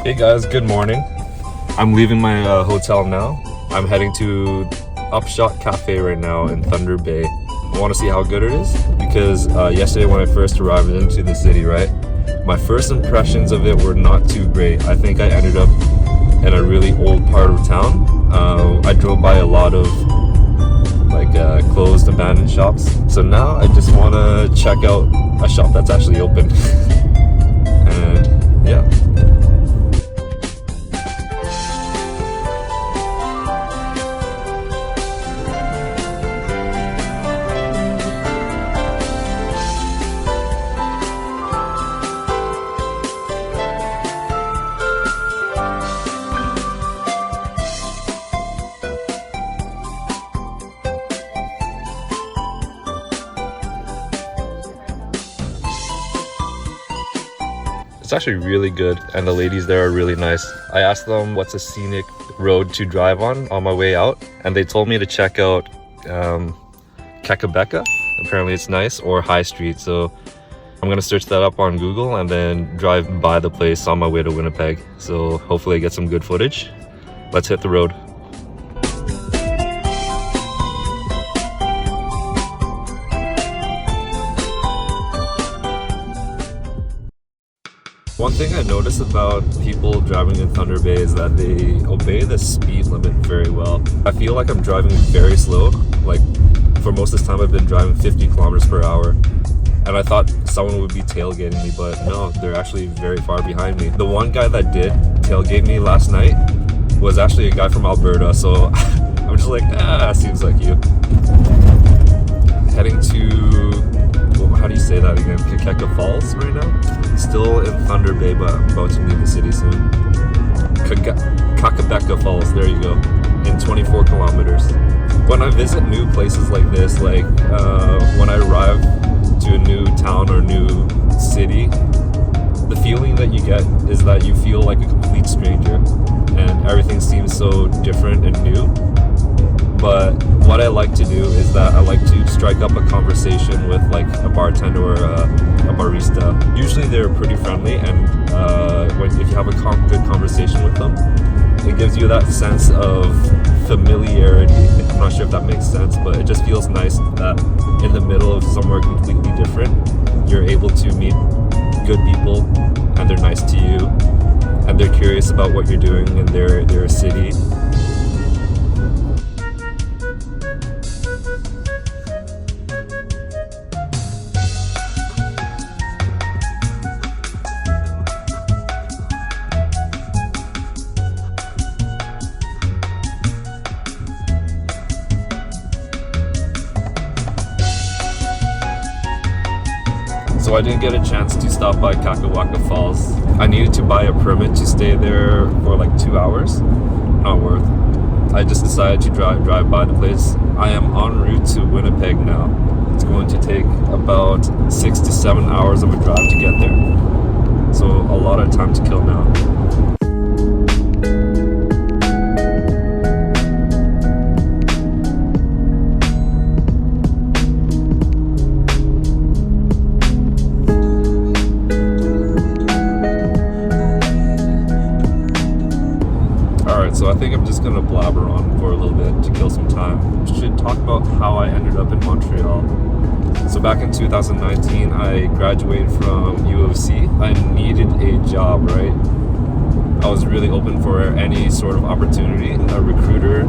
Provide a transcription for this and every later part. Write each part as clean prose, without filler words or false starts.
Hey guys, good morning. I'm leaving my hotel now. I'm heading to Upshot Cafe right now in Thunder Bay. I want to see how good it is because yesterday when I first arrived into the city, right, my first impressions of it were not too great. I think I ended up in a really old part of town. I drove by a lot of like closed abandoned shops. So now I just want to check out a shop that's actually open. And yeah. It's actually really good, and the ladies there are really nice. I asked them what's a scenic road to drive on my way out, and they told me to check out Kakabeka. Apparently it's nice, or High Street. So I'm gonna search that up on Google and then drive by the place on my way to Winnipeg. So hopefully I get some good footage. Let's hit the road. One thing I noticed about people driving in Thunder Bay is that they obey the speed limit very well. I feel like I'm driving very slow. Like for most of this time I've been driving 50 kilometers per hour. And I thought someone would be tailgating me, but no, they're actually very far behind me. The one guy that did tailgate me last night was actually a guy from Alberta, so I'm just like, seems like you. Heading to, how do you say that again? Kakeka Falls right now? Still in Thunder Bay, but I'm about to leave the city soon. Kakabeka Falls, there you go, in 24 kilometers. When I visit new places like this, like when I arrive to a new town or new city, the feeling that you get is that you feel like a complete stranger and everything seems so different and new. But what I like to do is that I like to strike up a conversation with like a bartender or a barista. Usually they're pretty friendly, and if you have a good conversation with them, it gives you that sense of familiarity. I'm not sure if that makes sense, but it just feels nice that in the middle of somewhere completely different, you're able to meet good people and they're nice to you and they're curious about what you're doing in their city. So I didn't get a chance to stop by Kakawaka Falls. I needed to buy a permit to stay there for like 2 hours. Not worth. I just decided to drive by the place. I am en route to Winnipeg now. It's going to take about 6 to 7 hours of a drive to get there. So a lot of time to kill now. So I think I'm just gonna blabber on for a little bit to kill some time. Should talk about how I ended up in Montreal. So back in 2019, I graduated from U of C. I needed a job, right? I was really open for any sort of opportunity. A recruiter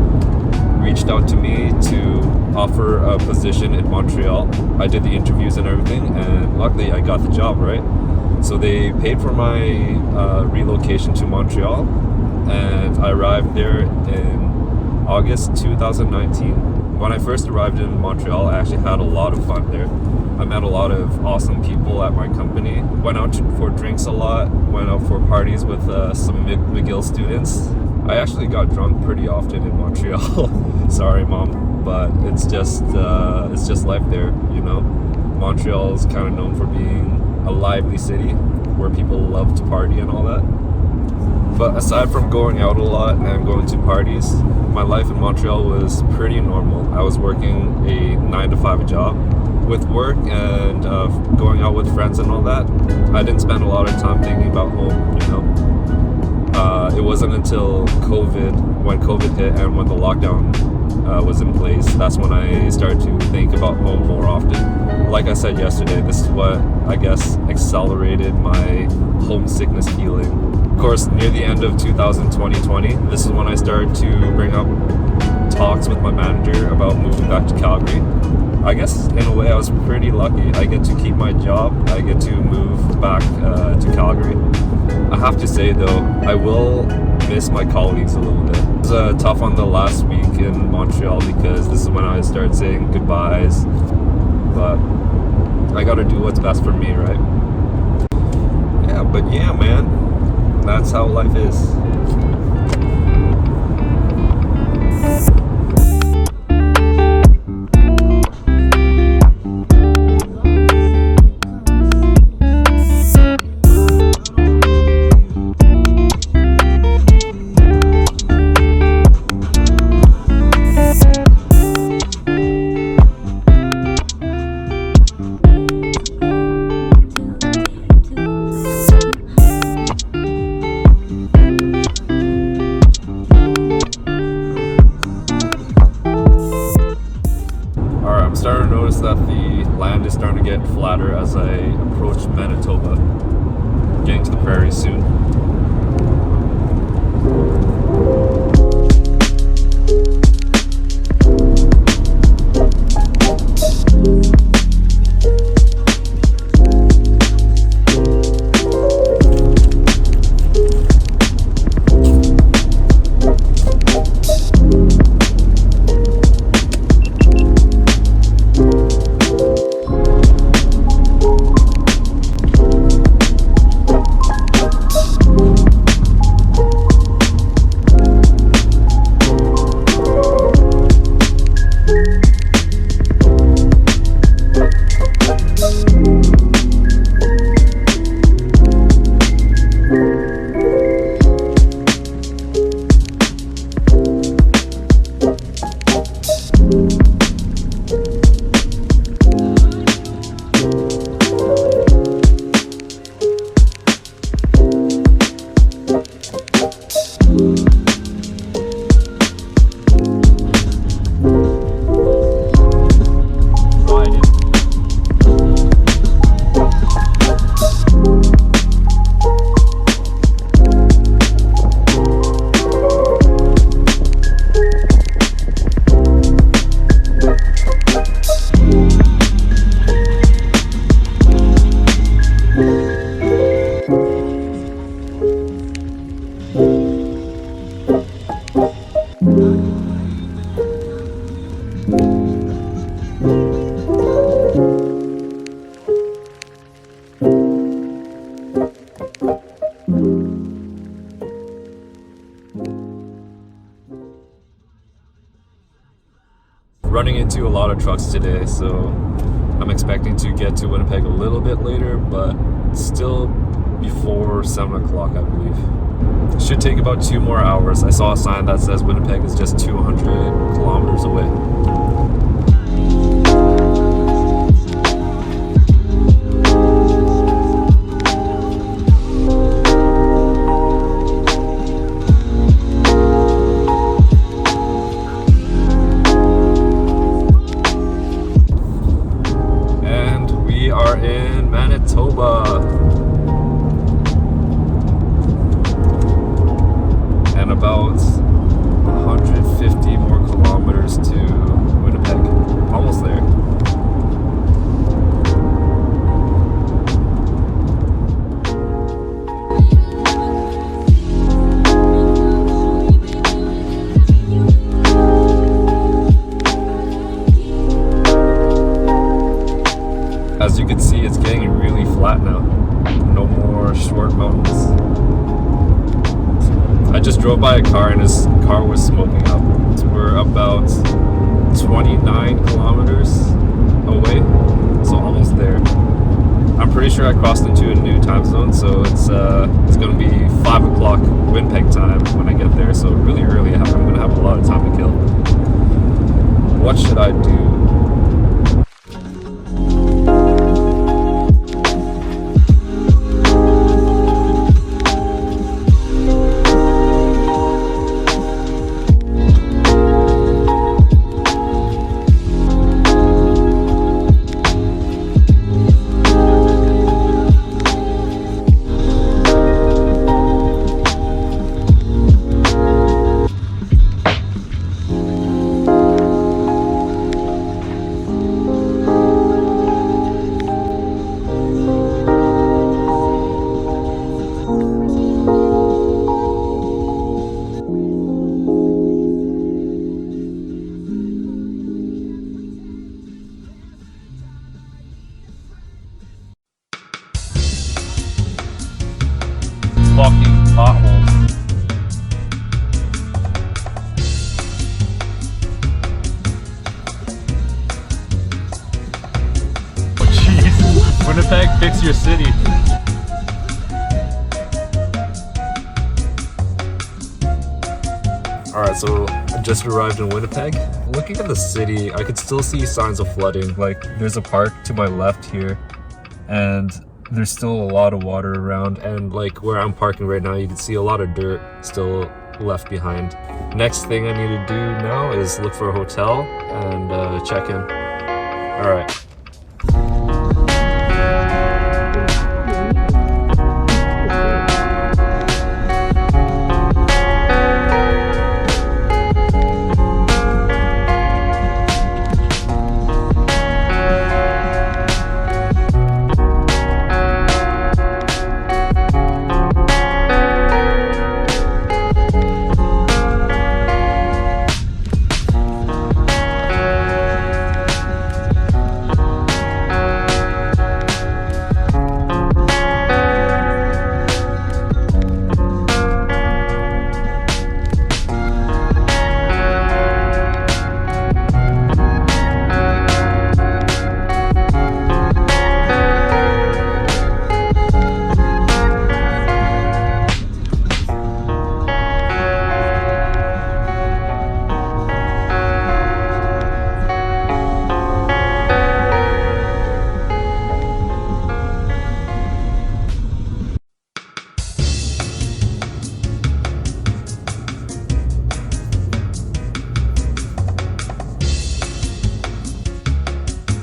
reached out to me to offer a position in Montreal. I did the interviews and everything, and luckily I got the job, right? So they paid for my relocation to Montreal, and I arrived there in August 2019. When I first arrived in Montreal, I actually had a lot of fun there. I met a lot of awesome people at my company. Went out for drinks a lot, went out for parties with some McGill students. I actually got drunk pretty often in Montreal. Sorry, Mom, but it's just life there, you know? Montreal is kind of known for being a lively city. where people love to party and all that. But aside from going out a lot and going to parties, my life in Montreal was pretty normal. I was working a 9-to-5 job. With work and going out with friends and all that, I didn't spend a lot of time thinking about home, you know. It wasn't until when COVID hit and when the lockdown was in place, that's when I started to think about home more often. Like I said yesterday, this is what I guess accelerated my homesickness feeling. Of course, near the end of 2020, this is when I started to bring up talks with my manager about moving back to Calgary. I guess in a way I was pretty lucky. I get to keep my job. I get to move back to Calgary. I have to say though, I will miss my colleagues a little bit. It was tough on the last week in Montreal because this is when I started saying goodbyes. But I gotta do what's best for me, right? Yeah, man. That's how life is. That the land is starting to get flatter as I approach Manitoba, getting to the prairies soon. Running into a lot of trucks today, so I'm expecting to get to Winnipeg a little bit later, but still before 7 o'clock, I believe. It should take about 2 more hours. I saw a sign that says Winnipeg is just 200 kilometers away. In Manitoba, and about 150 more kilometers to Winnipeg. Almost there. As you can see, it's getting really flat now. No more short mountains. I just drove by a car and his car was smoking up. We're about 29 kilometers away, so almost there. I'm pretty sure I crossed into a new time zone, so it's going to be 5 o'clock Winnipeg time when I get there. So really early. I'm going to have a lot of time to kill. What should I do? Fucking potholes. Oh jeez. Winnipeg, fix your city. Alright, so I just arrived in Winnipeg. Looking at the city, I could still see signs of flooding. Like, there's a park to my left here, and there's still a lot of water around, and like where I'm parking right now, you can see a lot of dirt still left behind. Next thing I need to do now is look for a hotel and check in. All right.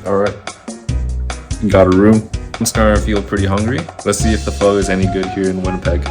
Alright, got a room. I'm starting to feel pretty hungry. Let's see if the pho is any good here in Winnipeg.